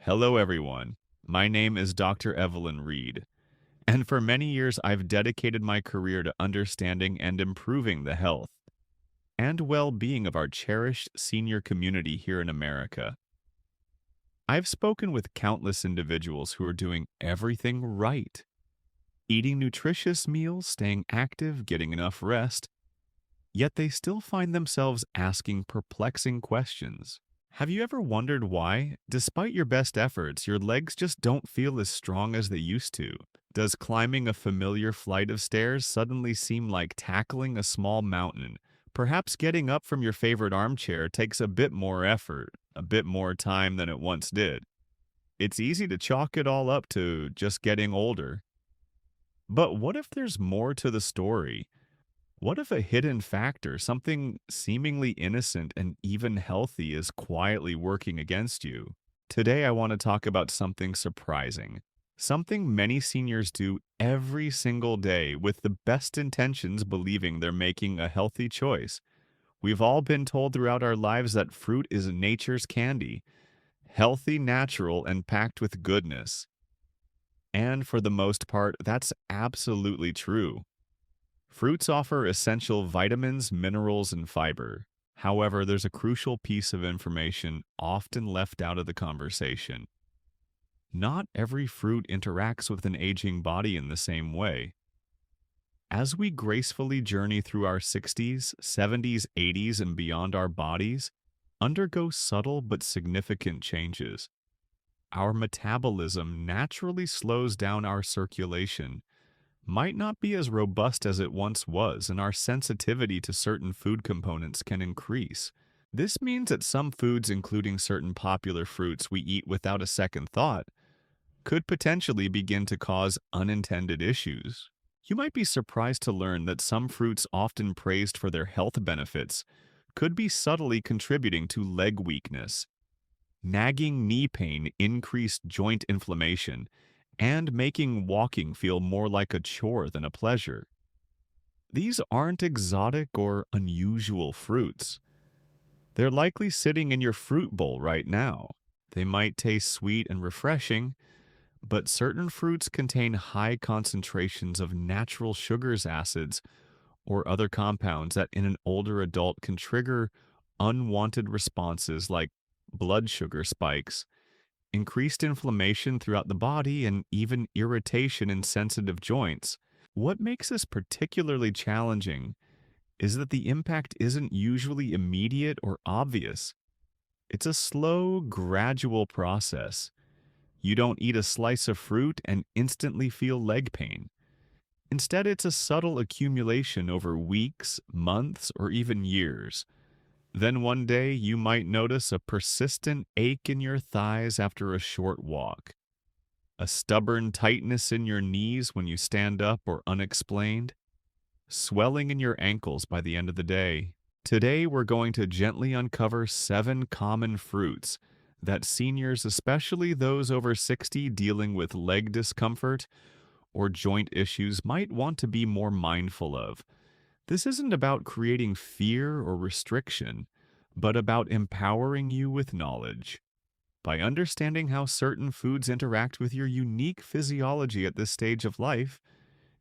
Hello, everyone. My name is Dr. Evelyn Reed, and for many years I've dedicated my career to understanding and improving the health and well being of our cherished senior community here in America. I've spoken with countless individuals who are doing everything right, eating nutritious meals, staying active, getting enough rest, yet they still find themselves asking perplexing questions. Have you ever wondered why, despite your best efforts, your legs just don't feel as strong as they used to? Does climbing a familiar flight of stairs suddenly seem like tackling a small mountain? Perhaps getting up from your favorite armchair takes a bit more effort, a bit more time than it once did. It's easy to chalk it all up to just getting older. But what if there's more to the story? What if a hidden factor, something seemingly innocent and even healthy, is quietly working against you? Today, I want to talk about something surprising, something many seniors do every single day with the best intentions, believing they're making a healthy choice. We've all been told throughout our lives that fruit is nature's candy, healthy, natural, and packed with goodness. And for the most part, that's absolutely true. Fruits offer essential vitamins, minerals, and fiber. However, there's a crucial piece of information often left out of the conversation. Not every fruit interacts with an aging body in the same way. As we gracefully journey through our 60s, 70s, 80s, and beyond, our bodies undergo subtle but significant changes. Our metabolism naturally slows down, our circulation might not be as robust as it once was, and our sensitivity to certain food components can increase. This means that some foods, including certain popular fruits we eat without a second thought, could potentially begin to cause unintended issues. You might be surprised to learn that some fruits, often praised for their health benefits, could be subtly contributing to leg weakness, nagging knee pain, increased joint inflammation, and making walking feel more like a chore than a pleasure. These aren't exotic or unusual fruits. They're likely sitting in your fruit bowl right now. They might taste sweet and refreshing, but certain fruits contain high concentrations of natural sugars, acids, or other compounds that in an older adult can trigger unwanted responses like blood sugar spikes, increased inflammation throughout the body, and even irritation in sensitive joints. What makes this particularly challenging is that the impact isn't usually immediate or obvious. It's a slow, gradual process. You don't eat a slice of fruit and instantly feel leg pain. Instead, it's a subtle accumulation over weeks, months, or even years. Then one day you might notice a persistent ache in your thighs after a short walk, a stubborn tightness in your knees when you stand up or unexplained, swelling in your ankles by the end of the day. Today we're going to gently uncover 7 common fruits that seniors, especially those over 60 dealing with leg discomfort or joint issues, might want to be more mindful of. This isn't about creating fear or restriction, but about empowering you with knowledge. By understanding how certain foods interact with your unique physiology at this stage of life,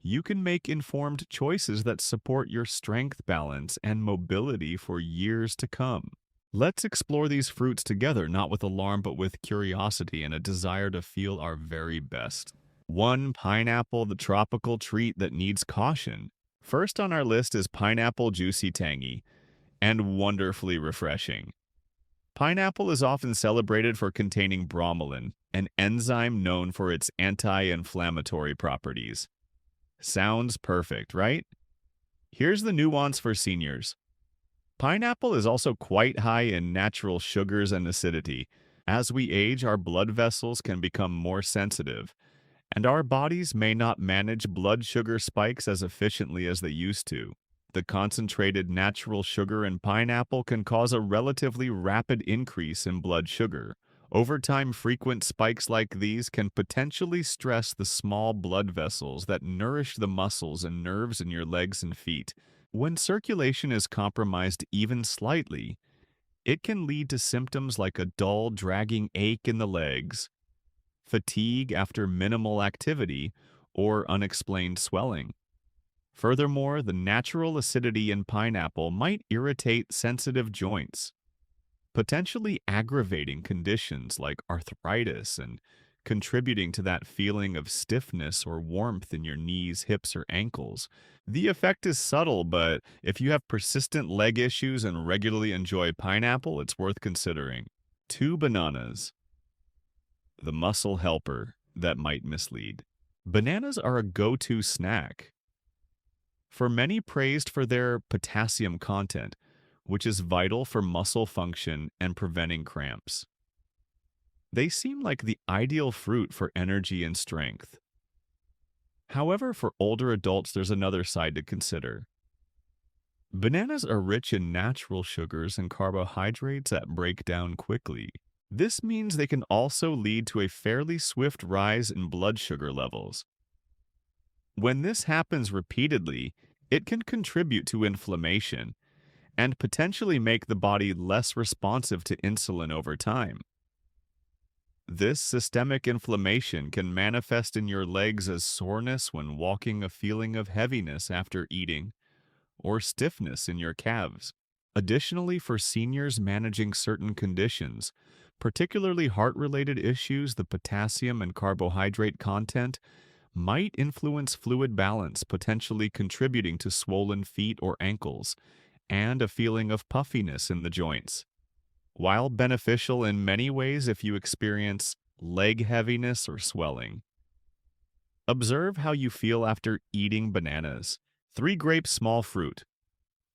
you can make informed choices that support your strength, balance, and mobility for years to come. Let's explore these fruits together, not with alarm, but with curiosity and a desire to feel our very best. 1. Pineapple, the tropical treat that needs caution. First on our list is pineapple, juicy, tangy, and wonderfully refreshing. Pineapple is often celebrated for containing bromelain, an enzyme known for its anti-inflammatory properties. Sounds perfect, right? Here's the nuance for seniors. Pineapple is also quite high in natural sugars and acidity. As we age, our blood vessels can become more sensitive, and our bodies may not manage blood sugar spikes as efficiently as they used to. The concentrated natural sugar in pineapple can cause a relatively rapid increase in blood sugar. Over time, frequent spikes like these can potentially stress the small blood vessels that nourish the muscles and nerves in your legs and feet. When circulation is compromised even slightly, It can lead to symptoms like a dull, dragging ache in the legs, fatigue after minimal activity, or unexplained swelling. Furthermore, the natural acidity in pineapple might irritate sensitive joints, potentially aggravating conditions like arthritis and contributing to that feeling of stiffness or warmth in your knees, hips, or ankles. The effect is subtle, but if you have persistent leg issues and regularly enjoy pineapple, it's worth considering. Two bananas, the muscle helper that might mislead. Bananas are a go-to snack, for many praised for their potassium content, which is vital for muscle function and preventing cramps. They seem like the ideal fruit for energy and strength. However, for older adults, there's another side to consider. Bananas are rich in natural sugars and carbohydrates that break down quickly. This means they can also lead to a fairly swift rise in blood sugar levels. When this happens repeatedly, it can contribute to inflammation and potentially make the body less responsive to insulin over time. This systemic inflammation can manifest in your legs as soreness when walking, a feeling of heaviness after eating, or stiffness in your calves. Additionally, for seniors managing certain conditions, particularly heart-related issues, the potassium and carbohydrate content might influence fluid balance, potentially contributing to swollen feet or ankles, and a feeling of puffiness in the joints. While beneficial in many ways if you experience leg heaviness or swelling, observe how you feel after eating bananas. 3 grapes, small fruit,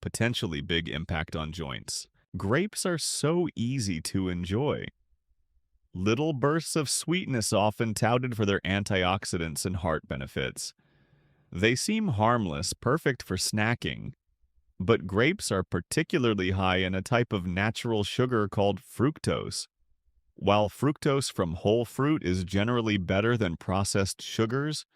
potentially big impact on joints. Grapes are so easy to enjoy. Little bursts of sweetness often touted for their antioxidants and heart benefits. They seem harmless, perfect for snacking, but grapes are particularly high in a type of natural sugar called fructose. While fructose from whole fruit is generally better than processed sugars,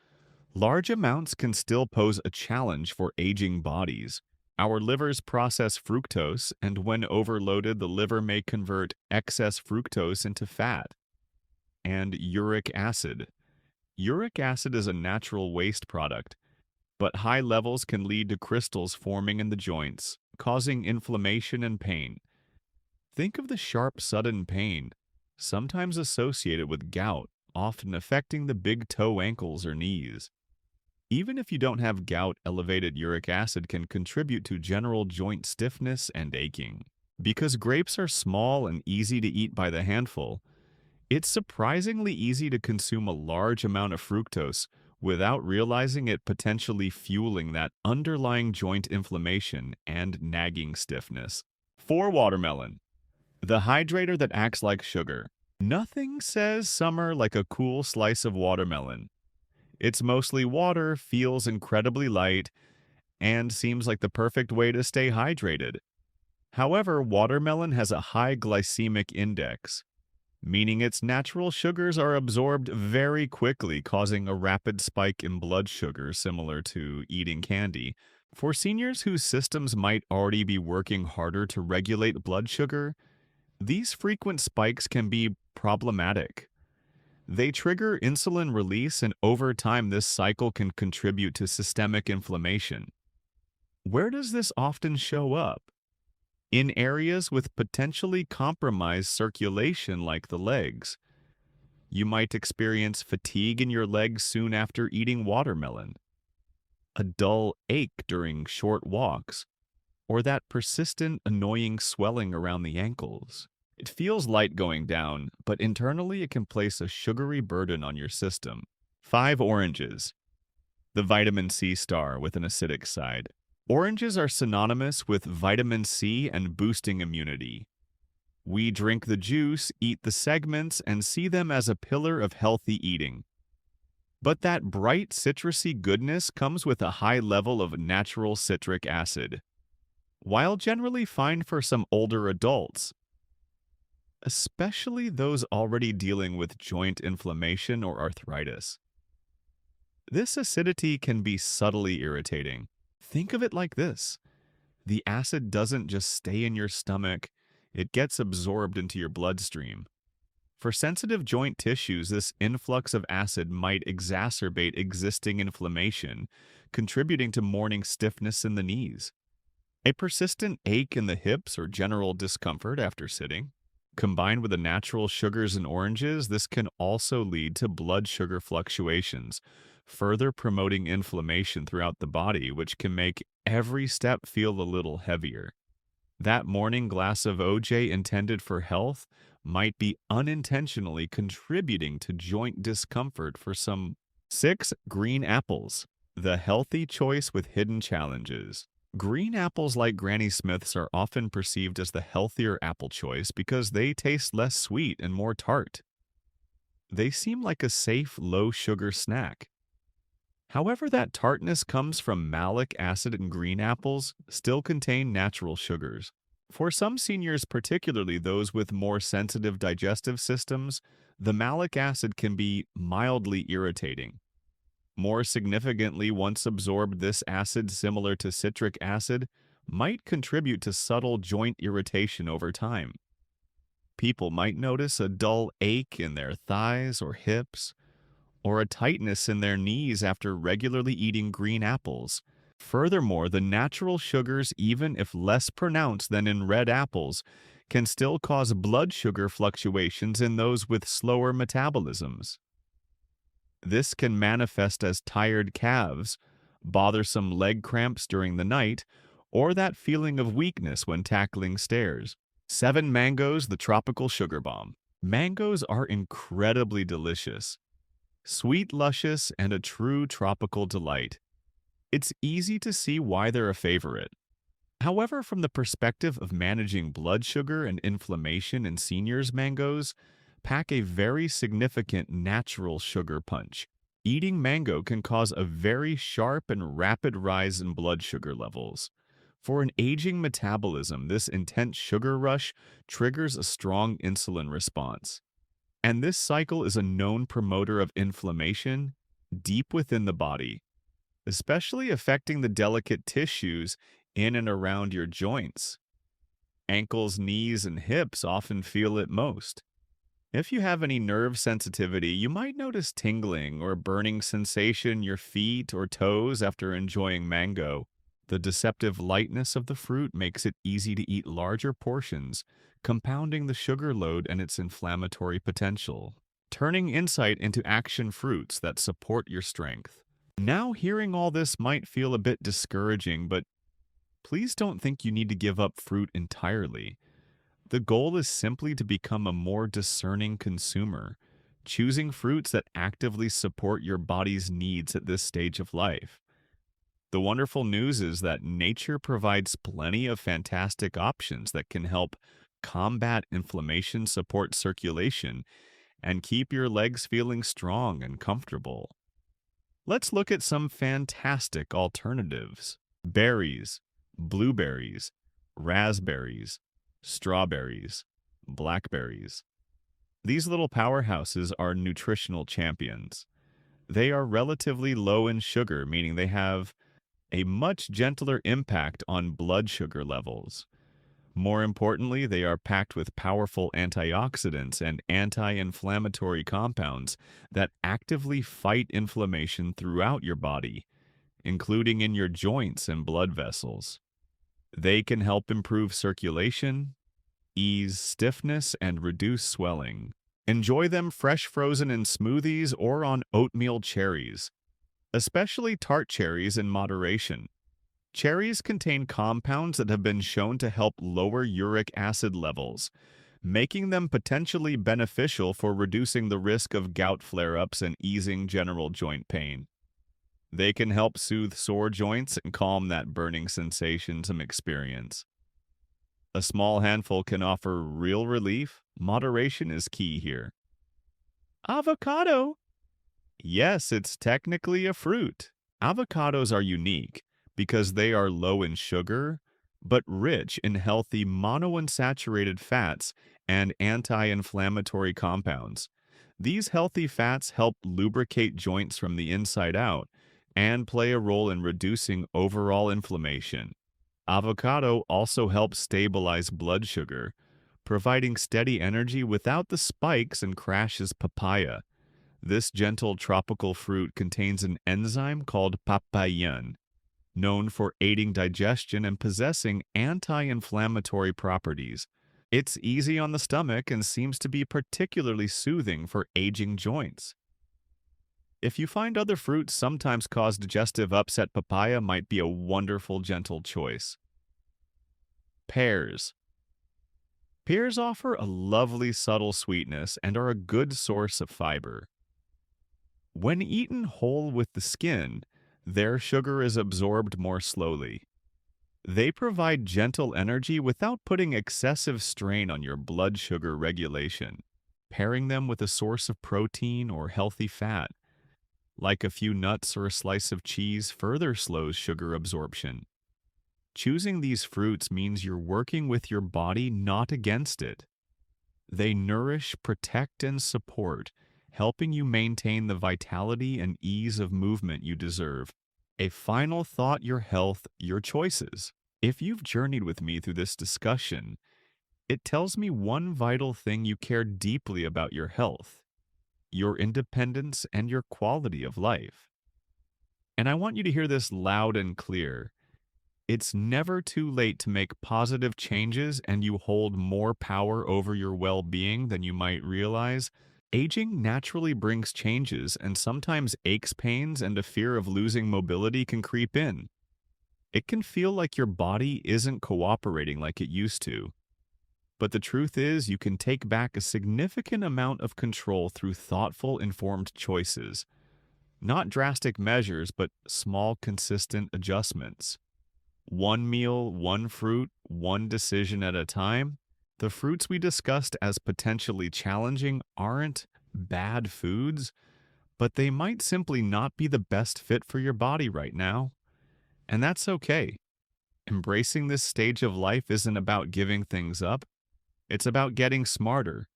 large amounts can still pose a challenge for aging bodies. Our livers process fructose, and when overloaded, the liver may convert excess fructose into fat and uric acid. Uric acid is a natural waste product, but high levels can lead to crystals forming in the joints, causing inflammation and pain. Think of the sharp, sudden pain, sometimes associated with gout, often affecting the big toe, ankles, or knees. Even if you don't have gout, elevated uric acid can contribute to general joint stiffness and aching. Because grapes are small and easy to eat by the handful, it's surprisingly easy to consume a large amount of fructose without realizing it, potentially fueling that underlying joint inflammation and nagging stiffness. 4. Watermelon, the hydrator that acts like sugar. Nothing says summer like a cool slice of watermelon. It's mostly water, feels incredibly light, and seems like the perfect way to stay hydrated. However, watermelon has a high glycemic index, meaning its natural sugars are absorbed very quickly, causing a rapid spike in blood sugar similar to eating candy. For seniors whose systems might already be working harder to regulate blood sugar, these frequent spikes can be problematic. They trigger insulin release, and over time this cycle can contribute to systemic inflammation. Where does this often show up? In areas with potentially compromised circulation like the legs. You might experience fatigue in your legs soon after eating watermelon, a dull ache during short walks, or that persistent, annoying swelling around the ankles. It feels light going down, but internally it can place a sugary burden on your system. 5. Oranges, the vitamin C star with an acidic side. Oranges are synonymous with vitamin C and boosting immunity. We drink the juice, eat the segments, and see them as a pillar of healthy eating. But that bright citrusy goodness comes with a high level of natural citric acid. While generally fine for some older adults, especially those already dealing with joint inflammation or arthritis, this acidity can be subtly irritating. Think of it like this: the acid doesn't just stay in your stomach, it gets absorbed into your bloodstream. For sensitive joint tissues, this influx of acid might exacerbate existing inflammation, contributing to morning stiffness in the knees. A persistent ache in the hips or general discomfort after sitting. Combined with the natural sugars in oranges, this can also lead to blood sugar fluctuations, further promoting inflammation throughout the body, which can make every step feel a little heavier. That morning glass of OJ intended for health might be unintentionally contributing to joint discomfort for some. 6. Green apples. The healthy choice with hidden challenges. Green apples like Granny Smith's are often perceived as the healthier apple choice because they taste less sweet and more tart. They seem like a safe, low-sugar snack. However, that tartness comes from malic acid and green apples still contain natural sugars. For some seniors, particularly those with more sensitive digestive systems, the malic acid can be mildly irritating. More significantly, once absorbed, this acid, similar to citric acid, might contribute to subtle joint irritation over time. People might notice a dull ache in their thighs or hips, or a tightness in their knees after regularly eating green apples. Furthermore, the natural sugars, even if less pronounced than in red apples, can still cause blood sugar fluctuations in those with slower metabolisms. This can manifest as tired calves, bothersome leg cramps during the night, or that feeling of weakness when tackling stairs. 7. Mangoes, the tropical sugar bomb. Mangoes are incredibly delicious, sweet, luscious, and a true tropical delight. It's easy to see why they're a favorite. However, from the perspective of managing blood sugar and inflammation in seniors, mangoes pack a very significant natural sugar punch. Eating mango can cause a very sharp and rapid rise in blood sugar levels. For an aging metabolism, this intense sugar rush triggers a strong insulin response. And this cycle is a known promoter of inflammation deep within the body, especially affecting the delicate tissues in and around your joints. Ankles, knees, and hips often feel it most. If you have any nerve sensitivity, you might notice tingling or burning sensation in your feet or toes after enjoying mango. The deceptive lightness of the fruit makes it easy to eat larger portions, compounding the sugar load and its inflammatory potential, turning insight into action fruits that support your strength. Now, hearing all this might feel a bit discouraging, but please don't think you need to give up fruit entirely. The goal is simply to become a more discerning consumer, choosing fruits that actively support your body's needs at this stage of life. The wonderful news is that nature provides plenty of fantastic options that can help combat inflammation, support circulation, and keep your legs feeling strong and comfortable. Let's look at some fantastic alternatives. Berries, blueberries, raspberries, strawberries, blackberries. These little powerhouses are nutritional champions. They are relatively low in sugar, meaning they have a much gentler impact on blood sugar levels. More importantly, they are packed with powerful antioxidants and anti-inflammatory compounds that actively fight inflammation throughout your body, including in your joints and blood vessels. They can help improve circulation, ease stiffness, and reduce swelling. Enjoy them fresh frozen in smoothies or on oatmeal cherries, especially tart cherries in moderation. Cherries contain compounds that have been shown to help lower uric acid levels, making them potentially beneficial for reducing the risk of gout flare-ups and easing general joint pain. They can help soothe sore joints and calm that burning sensation some experience. A small handful can offer real relief. Moderation is key here. Avocado. Yes, it's technically a fruit. Avocados are unique because they are low in sugar, but rich in healthy monounsaturated fats and anti-inflammatory compounds. These healthy fats help lubricate joints from the inside out and play a role in reducing overall inflammation. Avocado also helps stabilize blood sugar, providing steady energy without the spikes and crashes. Papaya. This gentle tropical fruit contains an enzyme called papain, known for aiding digestion and possessing anti-inflammatory properties. It's easy on the stomach and seems to be particularly soothing for aging joints. If you find other fruits sometimes cause digestive upset, papaya might be a wonderful, gentle choice. Pears. Pears offer a lovely, subtle sweetness and are a good source of fiber. When eaten whole with the skin, their sugar is absorbed more slowly. They provide gentle energy without putting excessive strain on your blood sugar regulation. Pairing them with a source of protein or healthy fat, like a few nuts or a slice of cheese, further slows sugar absorption. Choosing these fruits means you're working with your body, not against it. They nourish, protect, and support, helping you maintain the vitality and ease of movement you deserve. A final thought: your health, your choices. If you've journeyed with me through this discussion, it tells me one vital thing: you care deeply about your health, your independence, and your quality of life. And I want you to hear this loud and clear. It's never too late to make positive changes, and you hold more power over your well-being than you might realize. Aging naturally brings changes, and sometimes aches, pains, and a fear of losing mobility can creep in. It can feel like your body isn't cooperating like it used to. But the truth is, you can take back a significant amount of control through thoughtful, informed choices. Not drastic measures, but small, consistent adjustments. One meal, one fruit, one decision at a time. The fruits we discussed as potentially challenging aren't bad foods, but they might simply not be the best fit for your body right now. And that's okay. Embracing this stage of life isn't about giving things up. It's about getting smarter,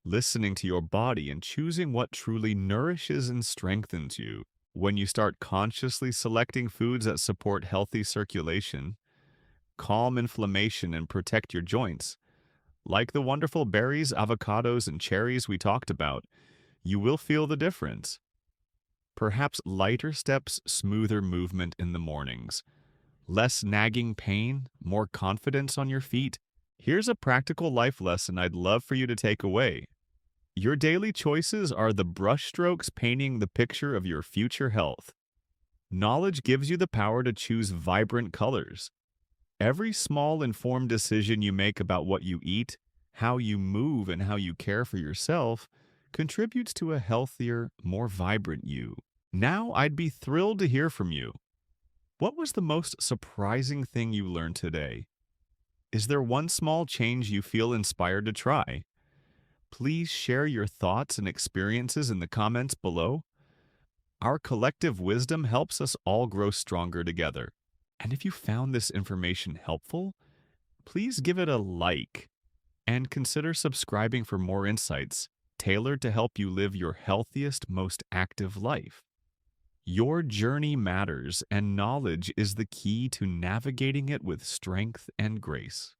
listening to your body, and choosing what truly nourishes and strengthens you. When you start consciously selecting foods that support healthy circulation, calm inflammation, and protect your joints, like the wonderful berries, avocados, and cherries we talked about, you will feel the difference. Perhaps lighter steps, smoother movement in the mornings, less nagging pain, more confidence on your feet. Here's a practical life lesson I'd love for you to take away. Your daily choices are the brushstrokes painting the picture of your future health. Knowledge gives you the power to choose vibrant colors. Every small, informed decision you make about what you eat, how you move, and how you care for yourself contributes to a healthier, more vibrant you. Now, I'd be thrilled to hear from you. What was the most surprising thing you learned today? Is there one small change you feel inspired to try? Please share your thoughts and experiences in the comments below. Our collective wisdom helps us all grow stronger together. And if you found this information helpful, please give it a like and consider subscribing for more insights tailored to help you live your healthiest, most active life. Your journey matters, and knowledge is the key to navigating it with strength and grace.